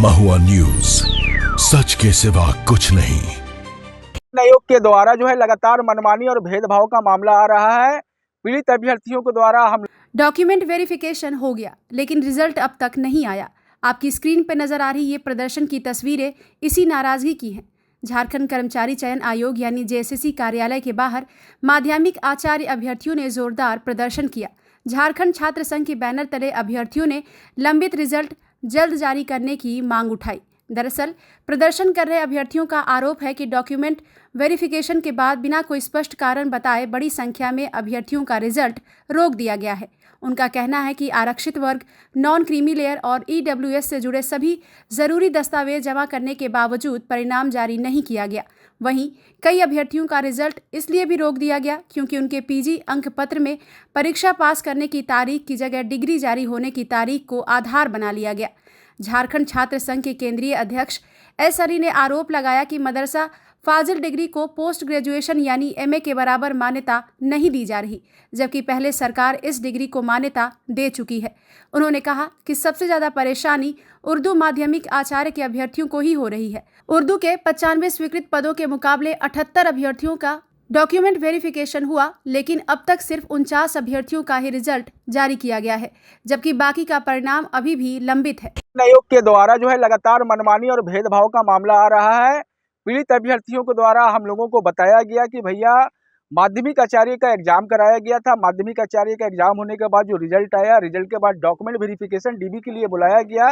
महुआ news, सच के सिवा कुछ नहीं। आयोग के द्वारा जो है लगातार मनमानी और भेदभाव का मामला आ रहा है। पीड़ित अभ्यर्थियों के द्वारा हम डॉक्यूमेंट वेरिफिकेशन हो गया, लेकिन रिजल्ट अब तक नहीं आया। आपकी स्क्रीन पर नजर आ रही ये प्रदर्शन की तस्वीरें इसी नाराजगी की हैं। झारखंड कर्मचारी चयन आयोग यानी जेएसएससी कार्यालय के बाहर माध्यमिक आचार्य अभ्यर्थियों ने जोरदार प्रदर्शन किया। झारखंड छात्र संघ के बैनर तले अभ्यर्थियों ने लंबित रिजल्ट जल्द जारी करने की मांग उठाई। दरअसल प्रदर्शन कर रहे अभ्यर्थियों का आरोप है कि डॉक्यूमेंट वेरिफिकेशन के बाद बिना कोई स्पष्ट कारण बताए बड़ी संख्या में अभ्यर्थियों का रिजल्ट रोक दिया गया है। उनका कहना है कि आरक्षित वर्ग, नॉन क्रीमी लेयर और ईडब्ल्यूएस से जुड़े सभी जरूरी दस्तावेज जमा करने के बावजूद परिणाम जारी नहीं किया गया। वहीं कई अभ्यर्थियों का रिजल्ट इसलिए भी रोक दिया गया क्योंकि उनके पीजी अंक पत्र में परीक्षा पास करने की तारीख की जगह डिग्री जारी होने की तारीख को आधार बना लिया गया। झारखंड छात्र संघ के केंद्रीय अध्यक्ष एस अली ने आरोप लगाया कि मदरसा फाजिल डिग्री को पोस्ट ग्रेजुएशन यानी एमए के बराबर मान्यता नहीं दी जा रही, जबकि पहले सरकार इस डिग्री को मान्यता दे चुकी है। उन्होंने कहा कि सबसे ज्यादा परेशानी उर्दू माध्यमिक आचार्य के अभ्यर्थियों को ही हो रही है। उर्दू के 95 स्वीकृत पदों के मुकाबले 78 अभ्यर्थियों का डॉक्यूमेंट वेरिफिकेशन हुआ, लेकिन अब तक सिर्फ 49 अभ्यर्थियों का ही रिजल्ट जारी किया गया है, जबकि बाकी का परिणाम अभी भी लंबित है। आयोग के द्वारा जो है लगातार मनमानी और भेदभाव का मामला आ रहा है। पीड़ित अभ्यर्थियों के द्वारा हम लोगों को बताया गया कि भैया माध्यमिक आचार्य का एग्जाम कराया गया था। माध्यमिक आचार्य का एग्जाम होने के बाद जो रिजल्ट आया, रिजल्ट के बाद डॉक्यूमेंट वेरिफिकेशन डीबी के लिए बुलाया गया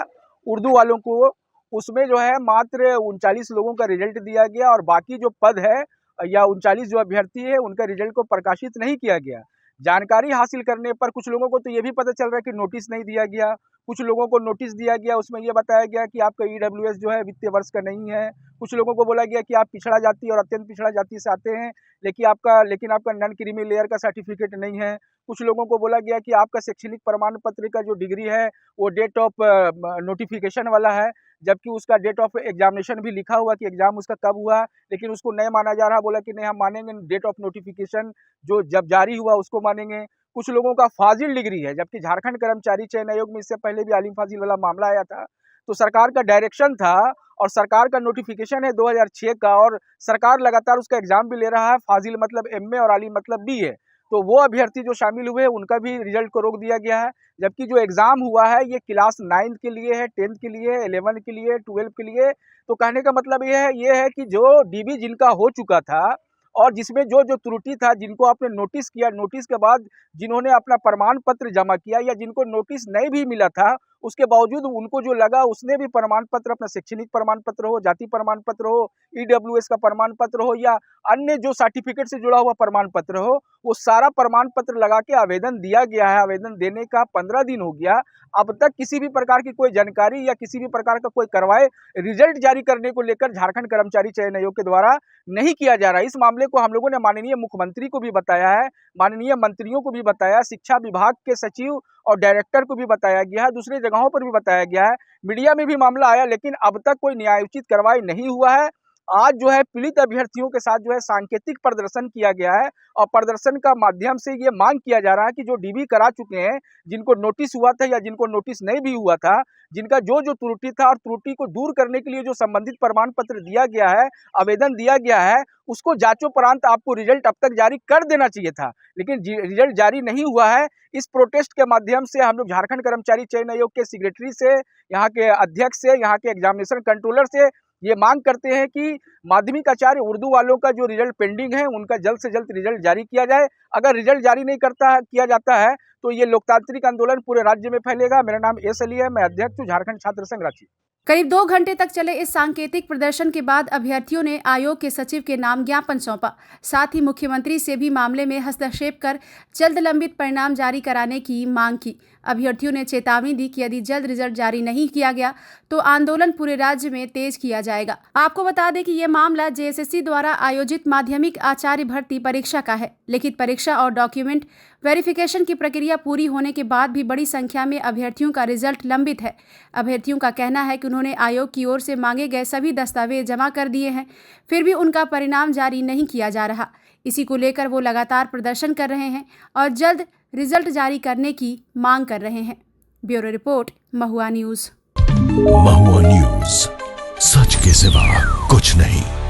उर्दू वालों को। उसमें जो है मात्र 39 लोगों का रिजल्ट दिया गया और बाकी जो पद है या 39 जो अभ्यर्थी है उनका रिजल्ट को प्रकाशित नहीं किया गया। जानकारी हासिल करने पर कुछ लोगों को तो ये भी पता चल रहा है कि नोटिस नहीं दिया गया, कुछ लोगों को नोटिस दिया गया, उसमें ये बताया गया कि आपका ईडब्ल्यूएस जो है वित्तीय वर्ष का नहीं है। कुछ लोगों को बोला गया कि आप पिछड़ा जाति और अत्यंत पिछड़ा जाति से आते हैं, लेकिन आपका नॉन क्रीमी लेयर का सर्टिफिकेट नहीं है। कुछ लोगों को बोला गया कि आपका शैक्षणिक प्रमाण पत्र का जो डिग्री है वो डेट ऑफ नोटिफिकेशन वाला है, जबकि उसका डेट ऑफ एग्जामिनेशन भी लिखा हुआ कि एग्जाम उसका कब हुआ, लेकिन उसको नहीं माना जा रहा। बोला कि नहीं, हम मानेंगे डेट ऑफ नोटिफिकेशन जो जब जारी हुआ उसको मानेंगे। कुछ लोगों का फाजिल डिग्री है, जबकि झारखंड कर्मचारी चयन आयोग में इससे पहले भी आलिम फाजिल वाला मामला आया था। तो सरकार का डायरेक्शन था और सरकार का नोटिफिकेशन है 2006 का, और सरकार लगातार उसका एग्जाम भी ले रहा है। फाजिल मतलब एमए और आलिम मतलब बीए। तो वो अभ्यर्थी जो शामिल हुए उनका भी रिजल्ट को रोक दिया गया है, जबकि जो एग्जाम हुआ है ये क्लास 9 के लिए है, 10th के लिए, 11 के लिए, 12 के लिए। तो कहने का मतलब ये है कि जो डीबी जिनका हो चुका था और जिसमें जो जो त्रुटि था, जिनको आपने नोटिस किया, नोटिस के बाद जिन्होंने अपना प्रमाण पत्र जमा किया या जिनको नोटिस नहीं भी मिला था, उसके बावजूद उनको जो लगा उसने भी प्रमाण पत्र, अपना शैक्षणिक प्रमाण पत्र हो, जाति प्रमाण पत्र हो, ईडब्ल्यूएस का प्रमाण पत्र हो या अन्य जो सर्टिफिकेट से जुड़ा हुआ प्रमाण पत्र हो, वो सारा प्रमाण पत्र लगा के आवेदन दिया गया है। आवेदन देने का 15 दिन हो गया, अब तक किसी भी प्रकार की कोई जानकारी या किसी भी प्रकार का कोई कार्रवाई रिजल्ट जारी करने को लेकर झारखंड कर्मचारी चयन आयोग के द्वारा नहीं किया जा रहा। इस मामले को हम लोगों ने माननीय मुख्यमंत्री को भी बताया है, माननीय मंत्रियों को भी बताया, शिक्षा विभाग के सचिव और डायरेक्टर को भी बताया गया है, दूसरी जगहों पर भी बताया गया है, मीडिया में भी मामला आया, लेकिन अब तक कोई न्यायोचित कार्रवाई नहीं हुआ है। आज जो है पीड़ित अभ्यर्थियों के साथ जो है सांकेतिक प्रदर्शन किया गया है और प्रदर्शन का माध्यम से ये मांग किया जा रहा है कि जो डीबी करा चुके हैं, जिनको नोटिस हुआ था या जिनको नोटिस नहीं भी हुआ था, जिनका जो जो त्रुटि था और त्रुटि को दूर करने के लिए जो संबंधित प्रमाण पत्र दिया गया है, आवेदन दिया गया है, उसको जांचोपरांत आपको रिजल्ट अब तक जारी कर देना चाहिए था, लेकिन रिजल्ट जारी नहीं हुआ है। इस प्रोटेस्ट के माध्यम से हम लोग झारखंड कर्मचारी चयन आयोग के सेक्रेटरी से, यहाँ के अध्यक्ष से, यहाँ के एग्जामिनेशन कंट्रोलर से ये मांग करते हैं कि माध्यमिक आचार्य उर्दू वालों का जो रिजल्ट पेंडिंग है उनका जल्द से जल्द रिजल्ट जारी किया जाए। अगर रिजल्ट जारी नहीं किया जाता है तो ये लोकतांत्रिक आंदोलन पूरे राज्य में फैलेगा। मेरा नाम एस अली है, मैं अध्यक्ष हूँ झारखंड छात्र संघ रांची। करीब 2 घंटे तक चले इस सांकेतिक प्रदर्शन के बाद अभ्यर्थियों ने आयोग के सचिव के नाम ज्ञापन सौंपा। साथ ही मुख्यमंत्री से भी मामले में हस्तक्षेप कर जल्द लंबित परिणाम जारी कराने की मांग की। अभ्यर्थियों ने चेतावनी दी कि यदि जल्द रिजल्ट जारी नहीं किया गया तो आंदोलन पूरे राज्य में तेज किया जाएगा। आपको बता दें कि यह मामला जेएसएससी द्वारा आयोजित माध्यमिक आचार्य भर्ती परीक्षा का है। लिखित परीक्षा और डॉक्यूमेंट वेरिफिकेशन की प्रक्रिया पूरी होने के बाद भी बड़ी संख्या में अभ्यर्थियों का रिजल्ट लंबित है। अभ्यर्थियों का कहना है कि उन्होंने आयोग की ओर से मांगे गए सभी दस्तावेज जमा कर दिए हैं, फिर भी उनका परिणाम जारी नहीं किया जा रहा। इसी को लेकर वो लगातार प्रदर्शन कर रहे हैं और जल्द रिजल्ट जारी करने की मांग कर रहे हैं। ब्यूरो रिपोर्ट, महुआ न्यूज। महुआ न्यूज, न्यूज, सच के सिवा कुछ नहीं।